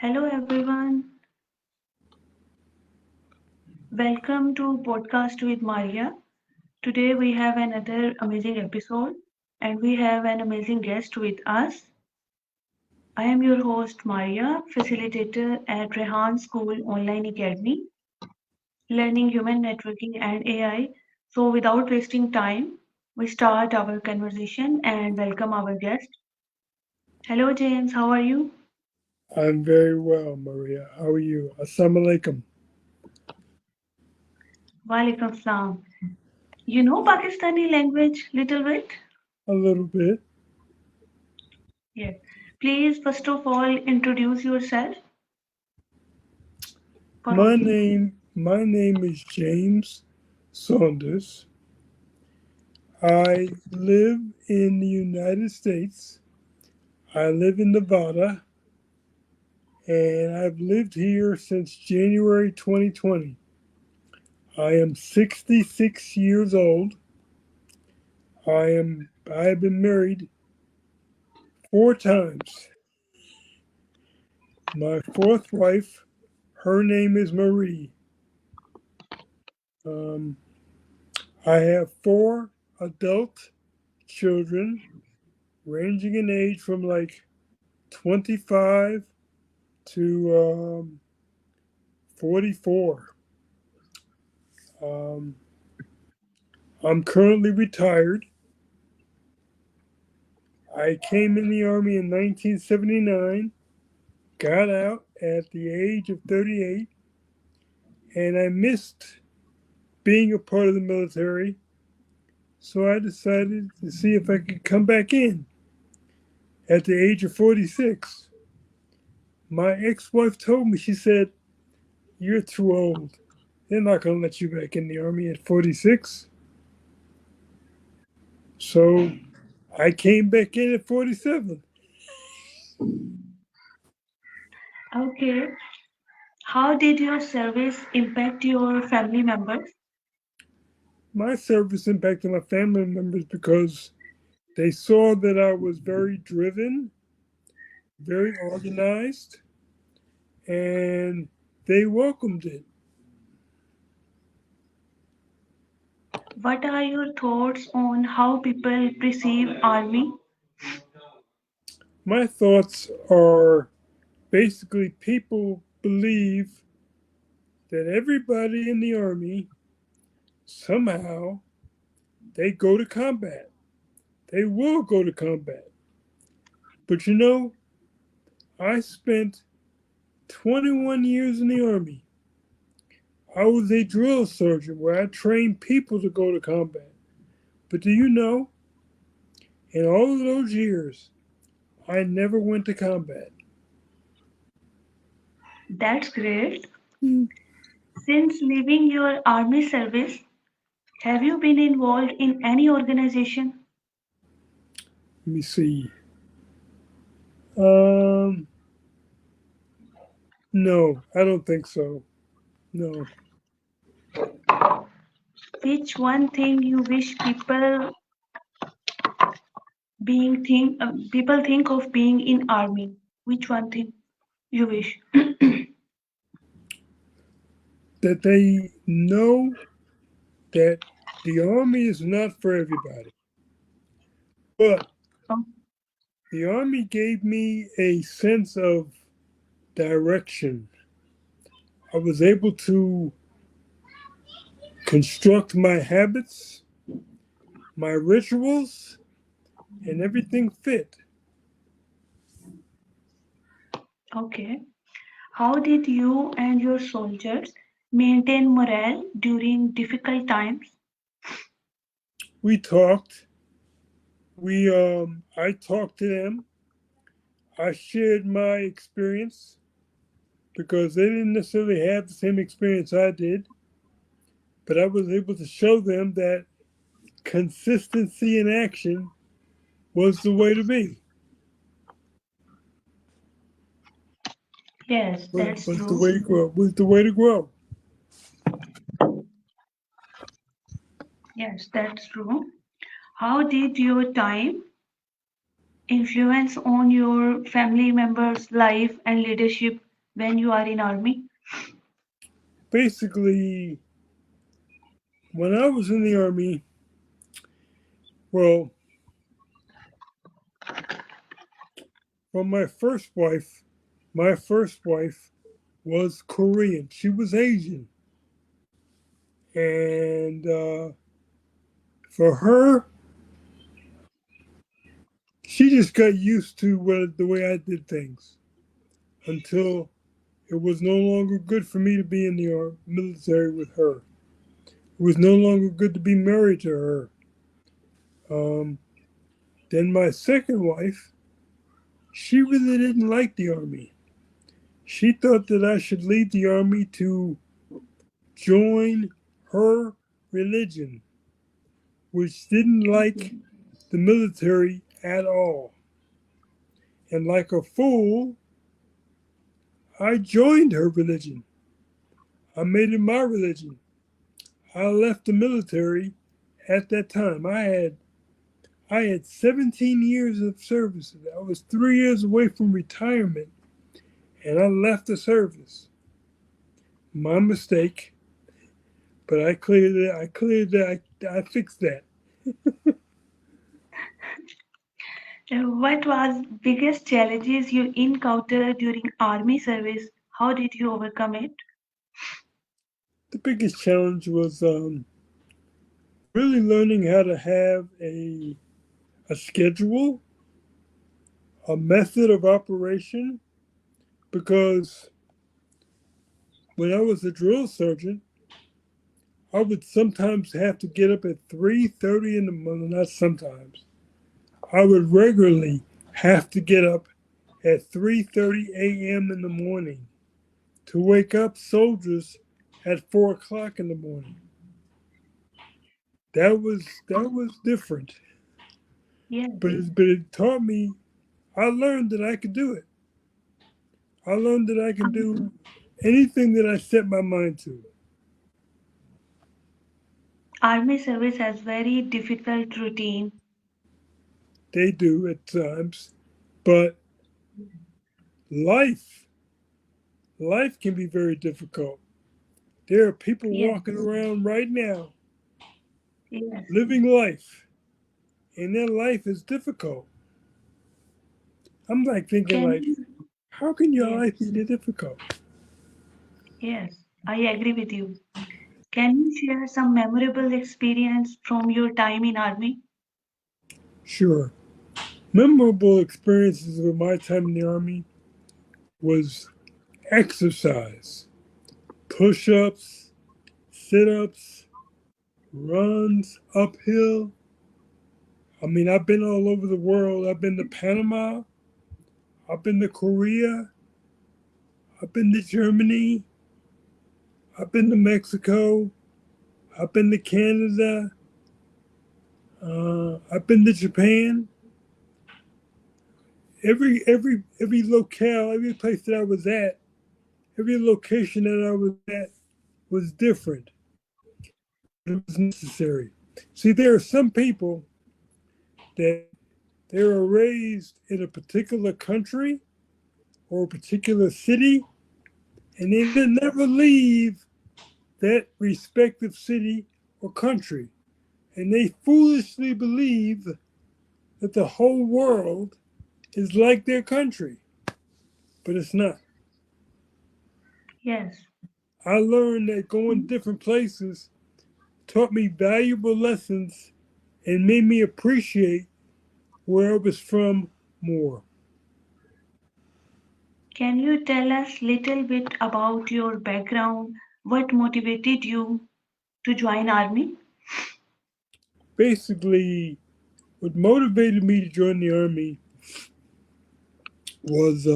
Hello everyone. Welcome to podcast with Maria. Today we have another amazing episode and we have an amazing guest with us. I am your host Maria, facilitator at Rehan School Online Academy, learning human networking and AI. So without wasting time, we start our conversation and welcome our guest. Hello James, how are you? I'm very well, Maria. How are you? Assalamu alaikum. Walaikum salam. You know Pakistani language little bit? A little bit. Yes. Please, first of all, introduce yourself. My Parodi. name my name is James Saunders. I live in the United States. I live in Nevada and I've lived here since January 2020. I am 66 years old. I have been married 4 times. My fourth wife, her name is Marie. Um, I have four adult children ranging in age from like 25 to 44. Um, I'm currently retired. I came in the Army in 1979, got out at the age of 38, and I missed being a part of the military. So I decided to see if I could come back in at the age of 46. My ex wife told me, she said, "You're too old. They're not going to let you back in the Army at 46." So I came back in at 47. Okay. How did your service impact your family members? My service impacted my family members because they saw that I was very driven, very organized, and they welcomed it. What are your thoughts on how people perceive army? My thoughts are basically people believe that everybody in the Army somehow they go to combat. They will go to combat. But I spent 21 years in the Army. I was a drill sergeant where I trained people to go to combat. But do you know, in all of those years, I never went to combat. That's great. Let Since leaving your army service, have you been involved in any organization? me see. Um, no, I don't think so. No. Which one thing you wish people think of being in army? Which one thing you wish? That they know that the Army is not for everybody. But Oh, the Army gave me a sense of direction. I was able to construct my habits, my rituals, and everything fit. okay. How did you and your soldiers maintain morale during difficult times? We talked. I talked to them. I shared my experience because they didn't necessarily have the same experience I did, but I was able to show them that consistency in action was the way to be. Yes, that's Was the true. way to grow. Was the way to grow. Yes, that's true. How did your time influence on your family members' life and leadership? when you are in army? Basically, when I was in the army, well, from my first wife was Korean. She was Asian. And for her, she just got used to the way I did things until it was no longer good for me to be in the military with her. It was no longer good to be married to her. Um, then my second wife, she really didn't like the army. She thought that I should leave the army to join her religion, which didn't Okay. like the military at all. And like a fool, I joined her religion. I made it my religion. I left the military at that time. I had 17 years of service. I was 3 years away from retirement, and I left the service. My mistake, but I cleared it. I cleared that. I fixed that. What was biggest challenges you encountered during army service? How did you overcome it? The biggest challenge was really learning how to have a schedule, a method of operation, because when I was a drill sergeant, I would sometimes have to get up at 3:30 in the morning. Not sometimes. I would regularly have to get up at 3:30 a.m. in the morning to wake up soldiers at 4 o'clock in the morning. That was different, Yes, but it taught me. I learned that I could do it. I learned that I can do anything that I set my mind to. army service has very difficult routine. They do at times, but life life can be very difficult. There are people Yes, walking around right now yes. living life, and their life is difficult. I'm like thinking, Can like, you? how can your Yes, life be difficult? yes. I agree with you. Can you share some memorable experience from your time in army? Sure. Memorable experiences of my time in the army was exercise, push-ups, sit-ups, runs uphill. I mean, I've been all over the world. I've been to Panama. I've been to Korea. I've been to Germany. I've been to Mexico. I've been to Canada. I've been to Japan. Every locale, every place that I was at, every location that I was at was different. It was necessary. See, there are some people that they are raised in a particular country or a particular city, and they never leave that respective city or country. And they foolishly believe that the whole world is like their country, but it's not. Yes. I learned that going different places taught me valuable lessons and made me appreciate where I was from more. Can you tell us little bit about your background? What motivated you to join army? Basically, what motivated me to join the army was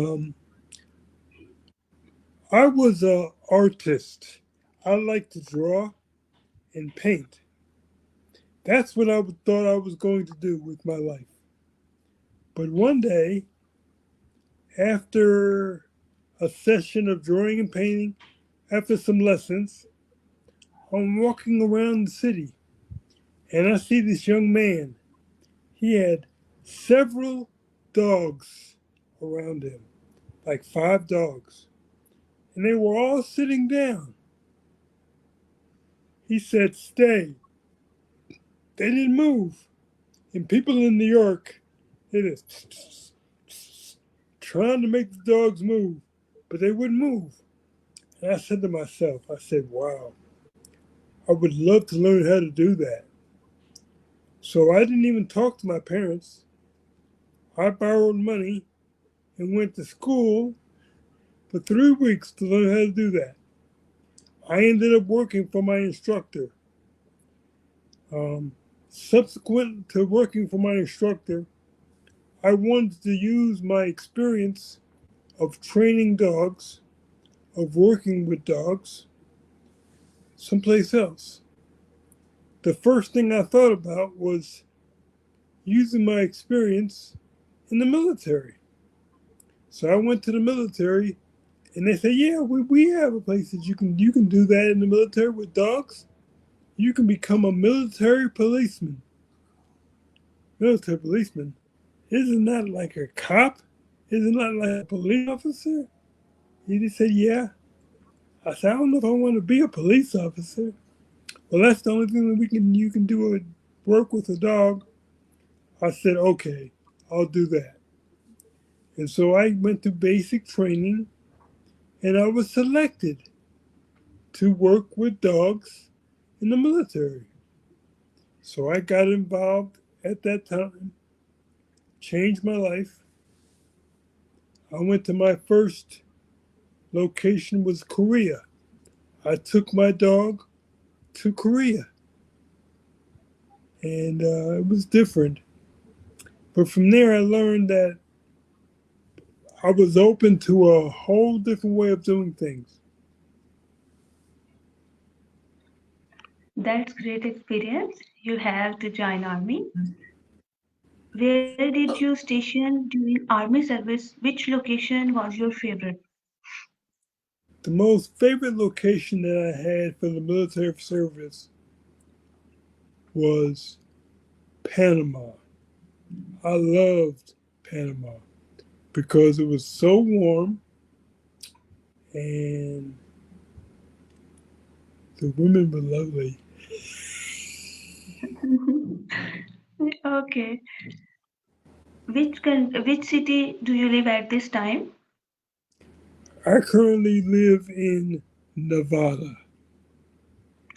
I was a artist. I like to draw and paint. That's what I thought I was going to do with my life. But one day, after a session of drawing and painting, after some lessons, I'm walking around the city and I see this young man. He had several dogs around him, like 5 dogs. and they were all sitting down. He said, "Stay." They didn't move. And people in New York, they just trying to make the dogs move, but they wouldn't move. And I said to myself, I said, wow, I would love to learn how to do that. So I didn't even talk to my parents. I borrowed money and went to school for 3 weeks to learn how to do that. I ended up working for my instructor. Um, Subsequent to working for my instructor, I wanted to use my experience of training dogs, of working with dogs, someplace else. The first thing I thought about was using my experience in the military. So I went to the military and they said, yeah, we have a place that you can do that in the military with dogs. You can become a military policeman. Military policeman? Isn't that like a cop? Isn't that like a police officer? He just said, yeah. I said, I don't know if I want to be a police officer. Well, that's the only thing that you can do is work with a dog. I said, okay, I'll do that. And so I went to basic training and I was selected to work with dogs in the military. So I got involved at that time, changed my life. I went to my first location was Korea. I took my dog to Korea and it was different. But from there, I learned that I was open to a whole different way of doing things. That's great experience you have to join army. Where did you station during army service? Which location was your favorite? The most favorite location that I had for the military service was Panama. I loved Panama because it was so warm and the women were lovely. Okay. Which city do you live at this time? I currently live in Nevada.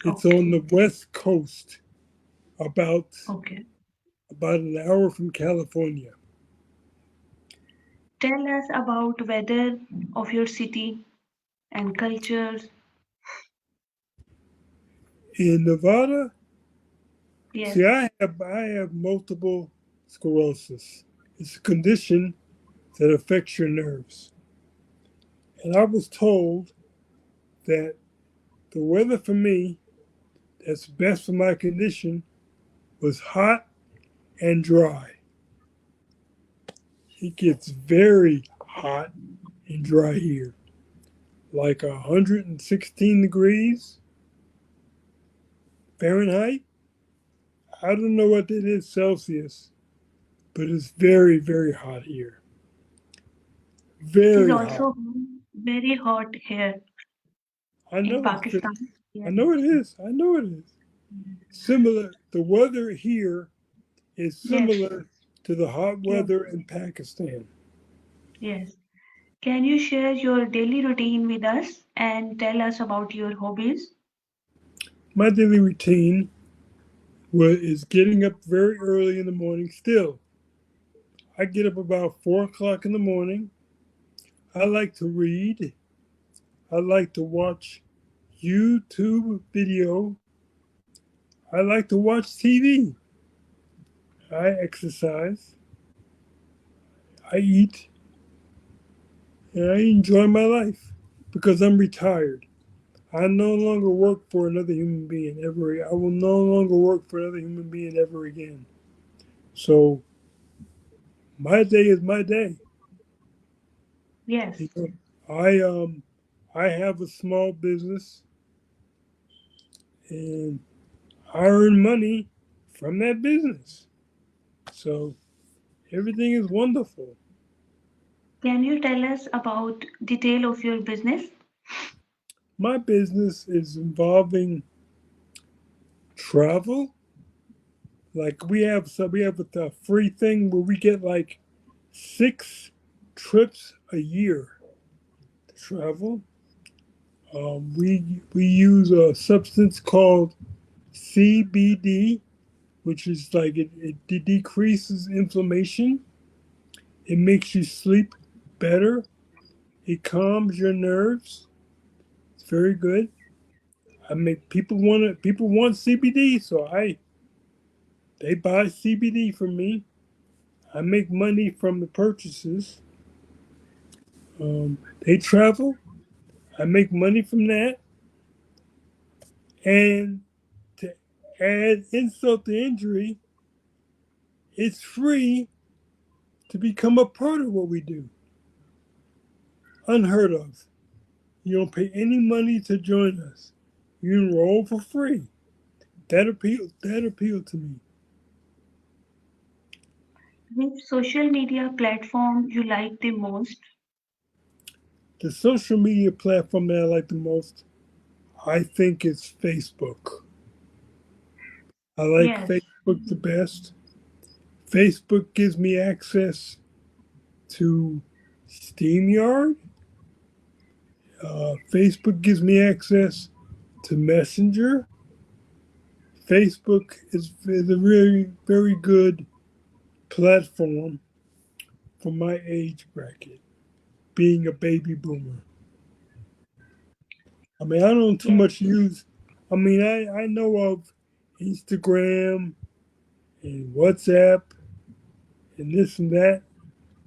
It's on Okay. the west coast, about Okay. about an hour from California. Tell us about weather of your city and cultures. In Nevada, see, Yes. I have multiple sclerosis. It's a condition that affects your nerves. And I was told that the weather for me that's best for my condition was hot and dry. It gets very hot and dry here, like 116 degrees Fahrenheit. I don't know what that is Celsius, but it's very, very hot here. It is Very hot. also very hot here I in know it's Pakistan. I Yes. know it is. I know it is. Similar, the weather here is Yes. similar to the hot Yes. weather in Pakistan. Yes. Can you share your daily routine with us and tell us about your hobbies? My daily routine is getting up very early in the morning. Still, I get up about 4 o'clock in the morning. I like to read. I like to watch YouTube video. I like to watch TV. I exercise. I eat. And I enjoy my life because I'm retired. I no longer work for another human being ever. I will no longer work for another human being ever again. So my day is my day. Yes. You know, I have a small business and I earn money from that business. So everything is wonderful. Can you tell us about detail of your business? My business is involving travel. Like we have a free thing where we get like 6 trips a year to travel. We use a substance called CBD, which is like it decreases inflammation. It makes you sleep better. It calms your nerves. It's very good. I make people want CBD, so I they buy CBD from me. I make money from the purchases. They travel. I make money from that. And to add insult to injury, it's free to become a part of what we do. Unheard of. You don't pay any money to join us. You enroll for free. That appealed to me. Which social media platform you like the most? The social media platform that I like the most, I think it's Facebook. I like Yes. Facebook the best. Facebook gives me access to SteamYard. Facebook gives me access to Messenger. Facebook is a really very good platform for my age bracket, being a baby boomer. I mean, I don't too Yes. much use. I mean, I know of Instagram and WhatsApp and this and that,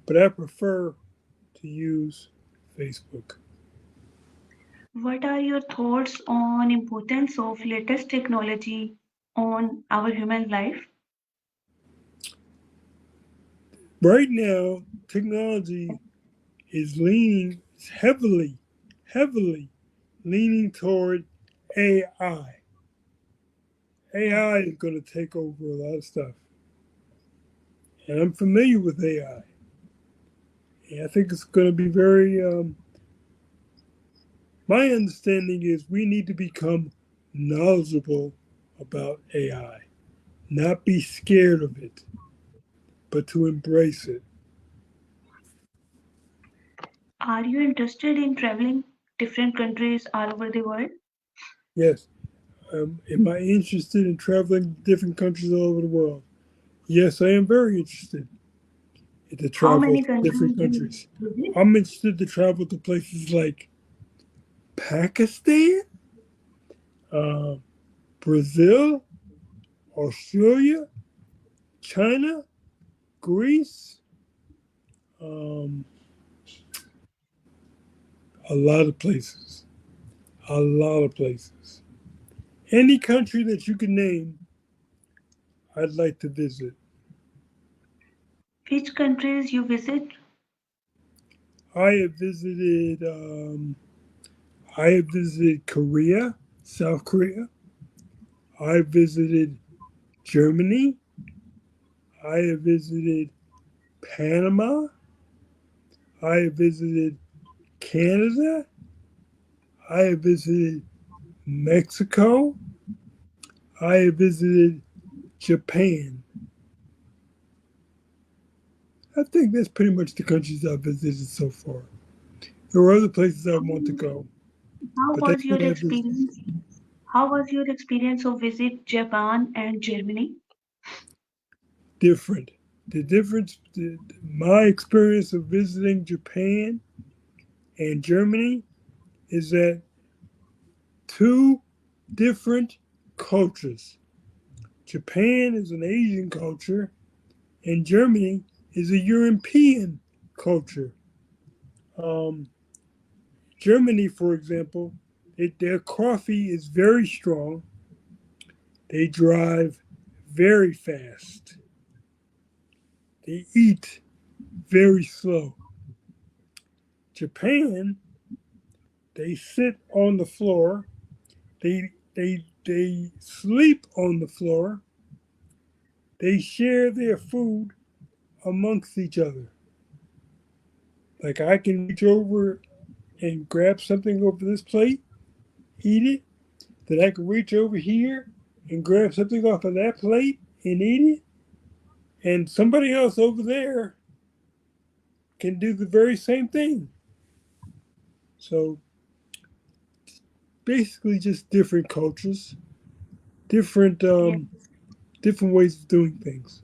but I prefer to use Facebook. What are your thoughts on importance of latest technology on our human life? Right now, technology is leaning heavily leaning toward AI. Yes. AI is going to take over a lot of stuff. And I'm familiar with AI. And I think it's going to be very, my understanding is we need to become knowledgeable about AI, not be scared of it, but to embrace it. Are you interested in traveling different countries all over the world? Yes. Am I interested in traveling to different countries all over the world? Yes, I am very interested to How travel many to countries different you countries. visit? I'm interested to travel to places like Pakistan, uh, Brazil, Australia, China, Greece, um, a lot of places. A lot of places. Any country that you can name, I'd like to visit. Which countries you visit? I have visited. I have visited Korea, South Korea. I visited Germany. I have visited Panama. I have visited Canada. I have visited Mexico. I have visited Japan. I think that's pretty much the countries I've visited so far. There are other places I want to go, How but that's was your what I visited. experience? How was your experience of visit Japan and Germany? Different. My experience of visiting Japan and Germany is that two different cultures. Japan is an Asian culture, and Germany is a European culture. Um, Germany, for example, their coffee is very strong. They drive very fast. They eat very slow. Japan, they sit on the floor. They sleep on the floor. They share their food amongst each other. Like I can reach over and grab something over this plate, eat it, then I can reach over here and grab something off of that plate and eat it, and somebody else over there can do the very same thing. So basically, just different cultures, different Yes. different ways of doing things.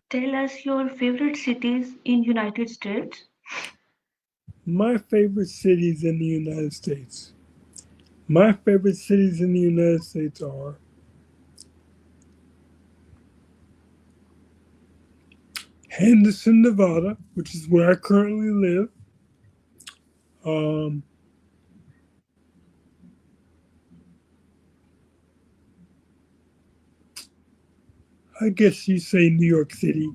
Tell us your favorite cities in United States. My favorite cities in the United States. My favorite cities in the United States are Henderson, Nevada, which is where I currently live. Um, I guess you say New York City,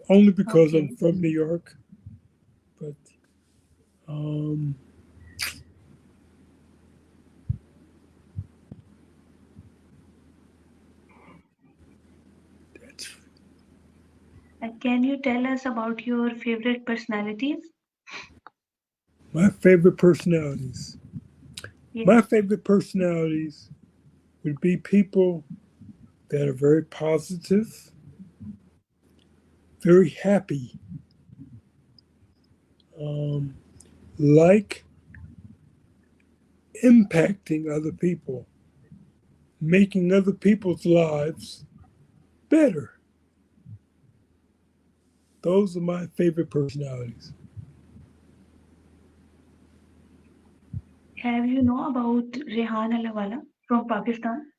only because I'm Okay. from New York. But um, that's And can you tell us about your favorite personalities? my favorite personalities. My Yes. favorite personalities would be people that are very positive, very happy, um, like impacting other people, making other people's lives better. Those are my favorite personalities. Have you know about Rehan Alawala from Pakistan?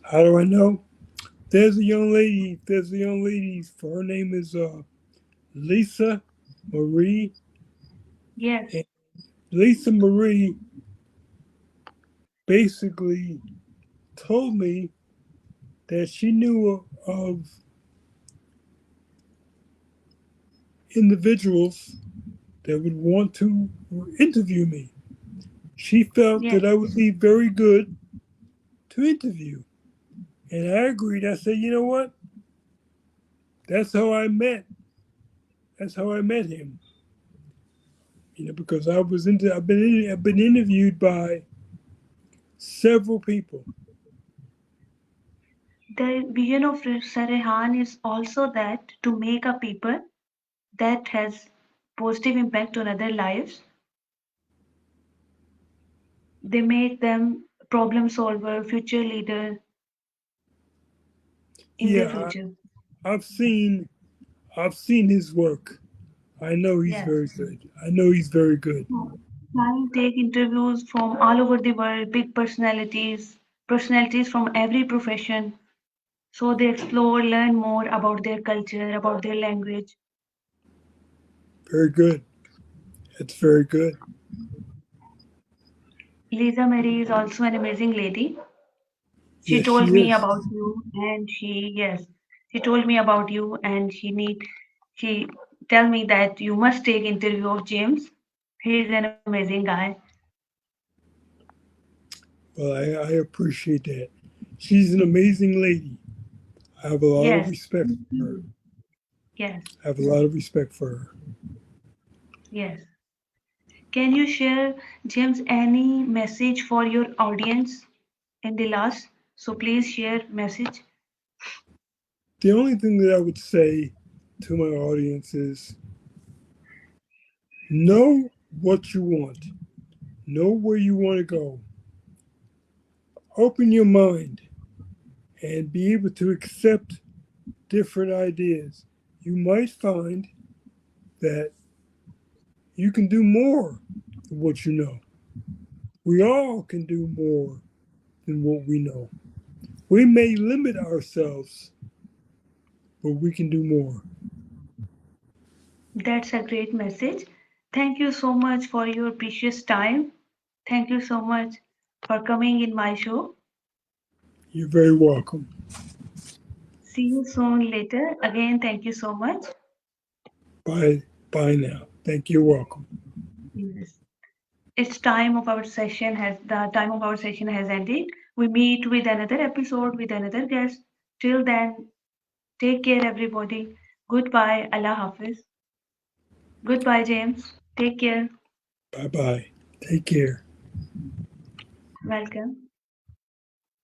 How do I know? There's a young lady. There's a young lady. Her name is Lisa Marie. Yes. And Lisa Marie basically told me that she knew of individuals that would want to interview me. She felt Yes. that I would be very good to interview. And I agreed. I said, you know what? That's how I met. That's how I met him. Because I've been interviewed by several people. The vision of Sir Rehan is also that to make a people that has positive impact on other lives. They make them problem solver, future leader in their Yeah, future. I've seen I've seen his work. I know he's Yes. very good. I know he's very good. I take interviews from all over the world, big personalities, personalities from every profession. So they explore, learn more about their culture, about their language. Very good. It's very good. Lisa Mary is also an amazing lady. She Yes, she told me is. about you, and yes, she told me about you, and she tell me that you must take interview of James. He is an amazing guy. Well, I appreciate that. She's an amazing lady. I have a lot of Yes, respect for her. yes, I have a lot of respect for her. yes. Can you share, James, any message for your audience in the last? So please share message. The only thing that I would say to my audience is know what you want, know where you want to go, open your mind, and be able to accept different ideas. You might find that you can do more than what you know. We all can do more than what we know. We may limit ourselves, but we can do more. That's a great message. Thank you so much for your precious time. Thank you so much for coming in my show. You're very welcome. See you soon later. Again, thank you so much. Bye. Bye now. Thank you. You're welcome. Yes. It's time of our session has the time of our session has ended. We meet with another episode with another guest. Till then, take care everybody. Goodbye. Allah Hafiz. Goodbye, James. Take care. Bye bye. Take care. Welcome.